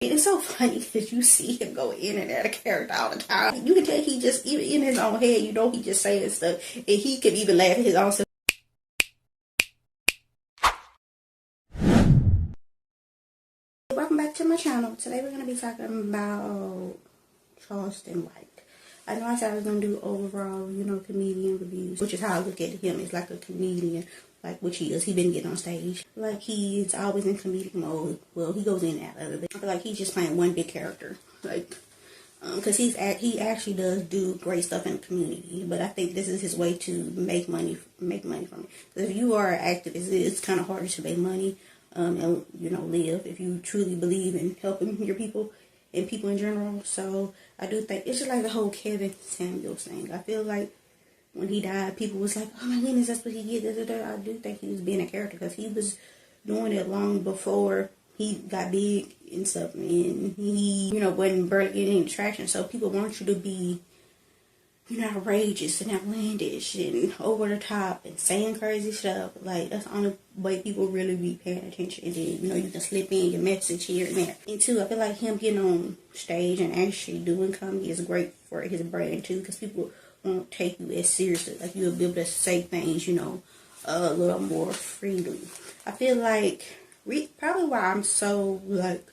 It's so funny because you see him go in and out of character all the time. You can tell he just, even in his own head, you know, he just saying stuff. And he can even laugh at his own self. Welcome back to my channel. Today we're going to be talking about Charleston White. I know I said I was going to do overall, you know, comedian reviews, which is how I look at him. It's like a comedian, like which he is. He been getting on stage. Like he's always in comedic mode. Well, he goes in and out of it. I feel like he's just playing one big character. Like, because he actually does do great stuff in the community. But I think this is his way to make money from it. Because if you are an activist, it's kind of harder to make money. And, you know, live if you truly believe in helping your people and people in general. So I do think it's just like the whole Kevin Samuels thing. I feel like when he died, people was like, oh my goodness, that's what he did. I do think he was being a character because he was doing it long before he got big and stuff, and he, you know, wasn't barely getting any traction. So people want you to be, you know, outrageous and outlandish and over the top and saying crazy stuff. Like, that's the only way people really be paying attention. And then, you know, you can slip in your message here and there. And two, I feel like him getting on stage and actually doing comedy is great for his brand too, because people won't take you as seriously. Like, you'll be able to say things, you know, a little more freely. I feel like probably why I'm so, like,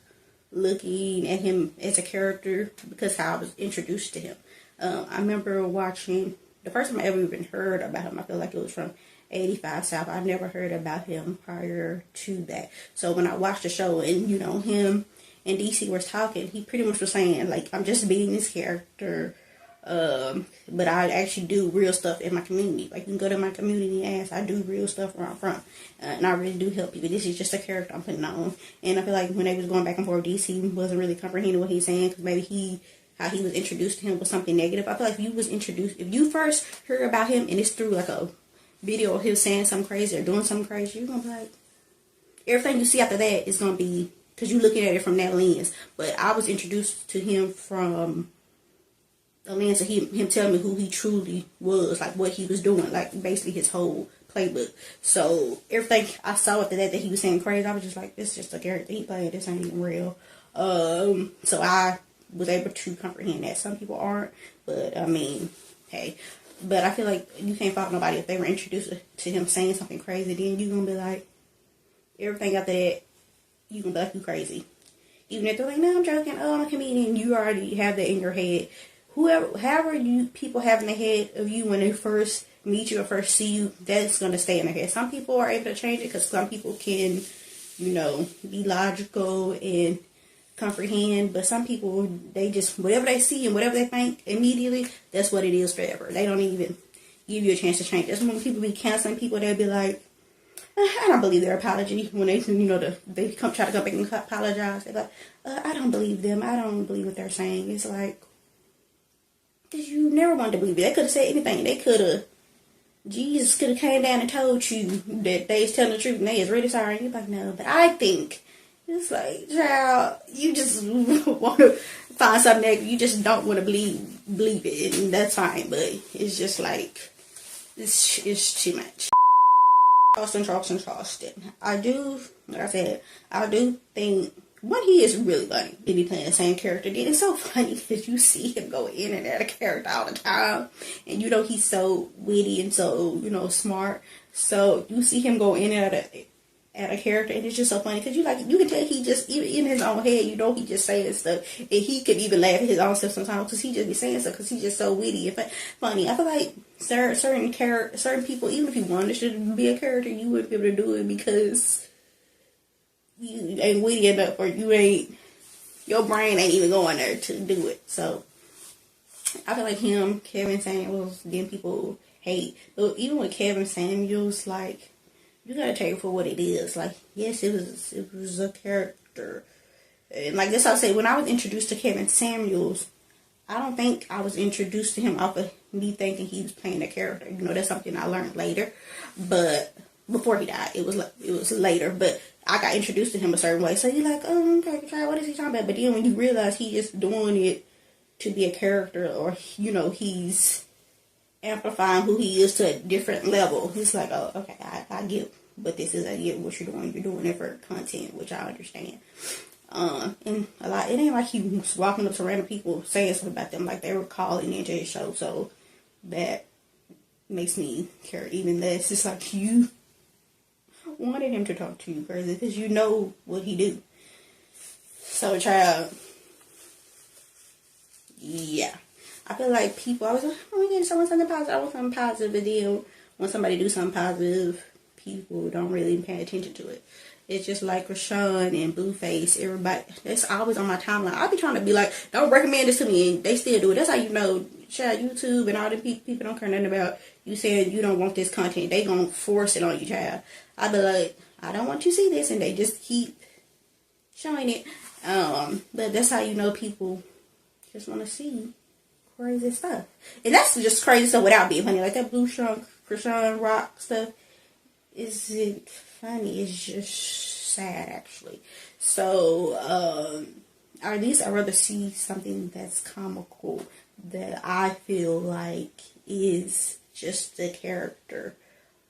looking at him as a character, because how I was introduced to him. I remember watching, the first time I ever even heard about him, I feel like it was from 85 South. I never heard about him prior to that. So when I watched the show and, you know, him and DC was talking, he pretty much was saying, like, I'm just being this character, but I actually do real stuff in my community. Like, you can go to my community and ask, I do real stuff where I'm from. And I really do help people. This is just a character I'm putting on. And I feel like when they was going back and forth, DC wasn't really comprehending what he's saying, because maybe how he was introduced to him was something negative. I feel like if you first heard about him and it's through like a video of him saying something crazy or doing something crazy, you're going to be like, everything you see after that is going to be, because you're looking at it from that lens. But I was introduced to him from a lens of him telling me who he truly was, like what he was doing, like basically his whole playbook. So everything I saw after that he was saying crazy, I was just like, this is just a character he played, this ain't even real. So I was able to comprehend that. Some people aren't, but I mean, hey. But I feel like you can't fault nobody if they were introduced to him saying something crazy. Then you're gonna be like, everything after that, you gonna be like, you crazy. Even if they're like, no, I'm joking, oh, I'm a comedian, you already have that in your head. However you people have in the head of you when they first meet you or first see you, that's gonna stay in their head. Some people are able to change it because some people can, you know, be logical and comprehend, but some people, they just, whatever they see and whatever they think immediately, that's what it is forever. They don't even give you a chance to change. That's when people be canceling people, they'll be like, I don't believe their apology. When they, you know, they try to come back and apologize, they're like, I don't believe them, I don't believe what they're saying. It's like, because you never wanted to believe it. They could have said anything. They could have, Jesus could have came down and told you that they was telling the truth and they is really sorry, and you're like, no. But I think it's like, child, you just want to find something that you just don't want to believe it, and that's fine. But it's just like, it's too much. Charleston. I do, like I said, I do think, one, he is really funny to be playing the same character. Then it's so funny because you see him go in and out of character all the time, and you know he's so witty and so, you know, smart. So you see him go in and out of character, and it's just so funny because you can tell he just, even in his own head, you know, he just saying stuff, and he could even laugh at his own stuff sometimes because he just be saying stuff because he's just so witty and funny. I feel like certain people, even if you wanted to be a character, you wouldn't be able to do it because you ain't witty enough, or your brain ain't even going there to do it. So I feel like him, Kevin Samuels, then people hate. But even with Kevin Samuels, like, you gotta take it for what it is. Like, yes, it was a character. And like this, I'll say, when I was introduced to Kevin Samuels, I don't think I was introduced to him off of me thinking he was playing a character. You know, that's something I learned later. But before he died, it was later. But I got introduced to him a certain way. So you're like, oh, okay, what is he talking about? But then when you realize he just doing it to be a character, or, you know, he's amplifying who he is to a different level, it's like, oh, okay, I get what this is. I get what you're doing. You're doing it for content, which I understand. And a lot, it ain't like he was walking up to random people saying something about them, like they were calling into his show. So that makes me care even less. It's like you wanted him to talk to you, crazy, because you know what he do. So, child, yeah. I feel like people always like, oh, we getting something positive. I want something positive, but then when somebody do something positive, people don't really pay attention to it. It's just like Rashawn and Blueface. Everybody, that's always on my timeline. I'll be trying to be like, don't recommend this to me, and they still do it. That's how you know, child, YouTube and all the people don't care nothing about you saying you don't want this content. They gonna force it on you, child. I be like, I don't want you to see this, and they just keep showing it. But that's how you know people just want to see crazy stuff. And that's just crazy stuff without being funny. Like that Blue Krishan Rock stuff isn't funny. It's just sad, actually. So, at least I'd rather see something that's comical that I feel like is just the character.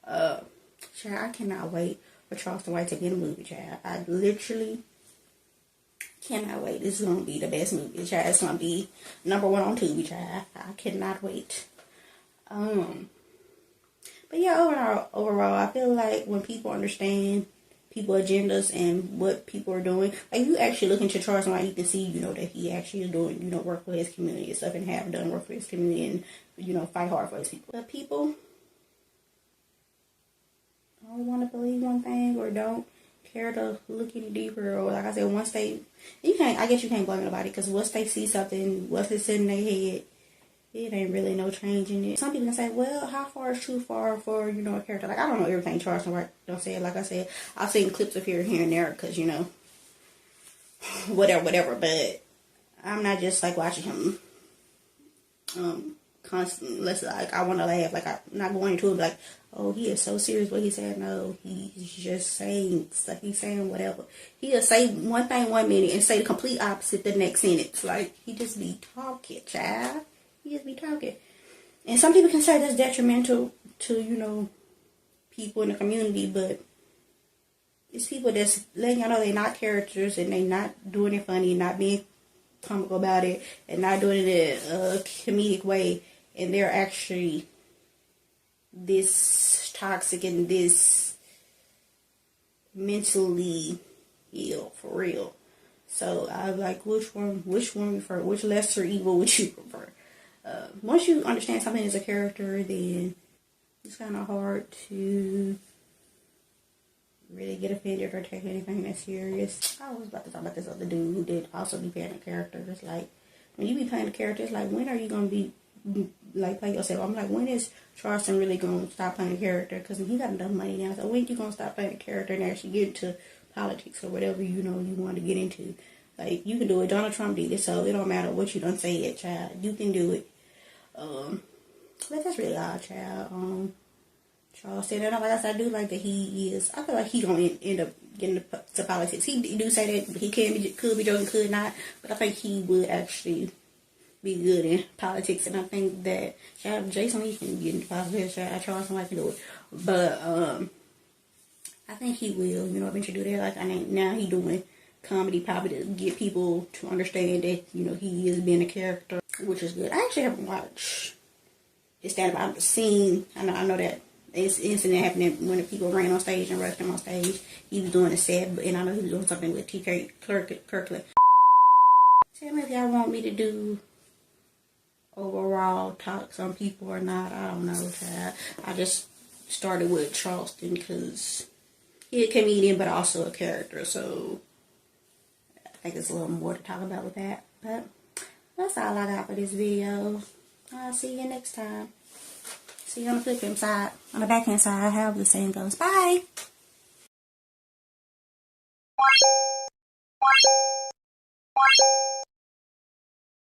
Child, I cannot wait for Charleston White to get a movie, child. I literally cannot wait. This is going to be the best movie, child. It's going to be #1 on Tubi, child. I cannot wait. But yeah, overall, I feel like when people understand people's agendas and what people are doing, like you actually look into Charleston White, you can see, you know, that he actually is doing, you know, work for his community and stuff, and have done work for his community and, you know, fight hard for his people. But people don't want to believe one thing or don't care to look any deeper, or like I said, once they, I guess you can't blame nobody, because once they see something, once it's in their head, it ain't really no change in it. Some people can say, well, how far is too far for, you know, a character? Like, I don't know everything Charleston White don't say it. Like I said, I've seen clips of here and there, because, you know, whatever, but I'm not just, like, watching him constantly. Unless, like, I want to laugh. Like, I'm not going into it like, oh, he is so serious what he said. No, he's just saying stuff. He's saying whatever. He'll say one thing 1 minute and say the complete opposite the next sentence. Like, he just be talking, child. He just be talking. And some people can say that's detrimental to, you know, people in the community, but it's people that's letting y'all know they're not characters, and they not doing it funny, not being comical about it, and not doing it in a comedic way, and they're actually this toxic and this mentally ill, for real. So I like, which one you prefer? Which lesser evil would you prefer? Once you understand something as a character, then it's kind of hard to really get offended or take anything that serious. I was about to talk about this other dude who did also be playing a character. It's like, when you be playing a character, it's like, when are you going to be, like, play yourself? I'm like, when is Charleston really going to stop playing a character? Because he got enough money now. So when you going to stop playing a character and actually get into politics or whatever, you know, you want to get into? Like, you can do it. Donald Trump did it, so it don't matter what you done say it, child. You can do it. But that's really odd, child. Charleston, and like I said, I do like that he is. I feel like he gonna end up getting to politics. He do say that he could be joking, could not, but I think he would actually be good in politics, and I think that Jason Lee can get into politics. Charleston White can do it, but I think he will, you know, eventually do that. Like, I mean, now he doing comedy probably to get people to understand that, you know, he is being a character, which is good. I actually haven't watched his stand-up. I've seen, I know that this incident happened when the people ran on stage and rushed him on stage. He was doing a set, and I know he was doing something with TK Kirkland. Tell me if y'all want me to do overall talks on people or not. I don't know, child. I just started with Charleston because he's a comedian but also a character, so I think there's a little more to talk about with that. But that's all I got for this video. I'll see you next time. See you on the flip side, on the backhand side, however the saying goes. Bye!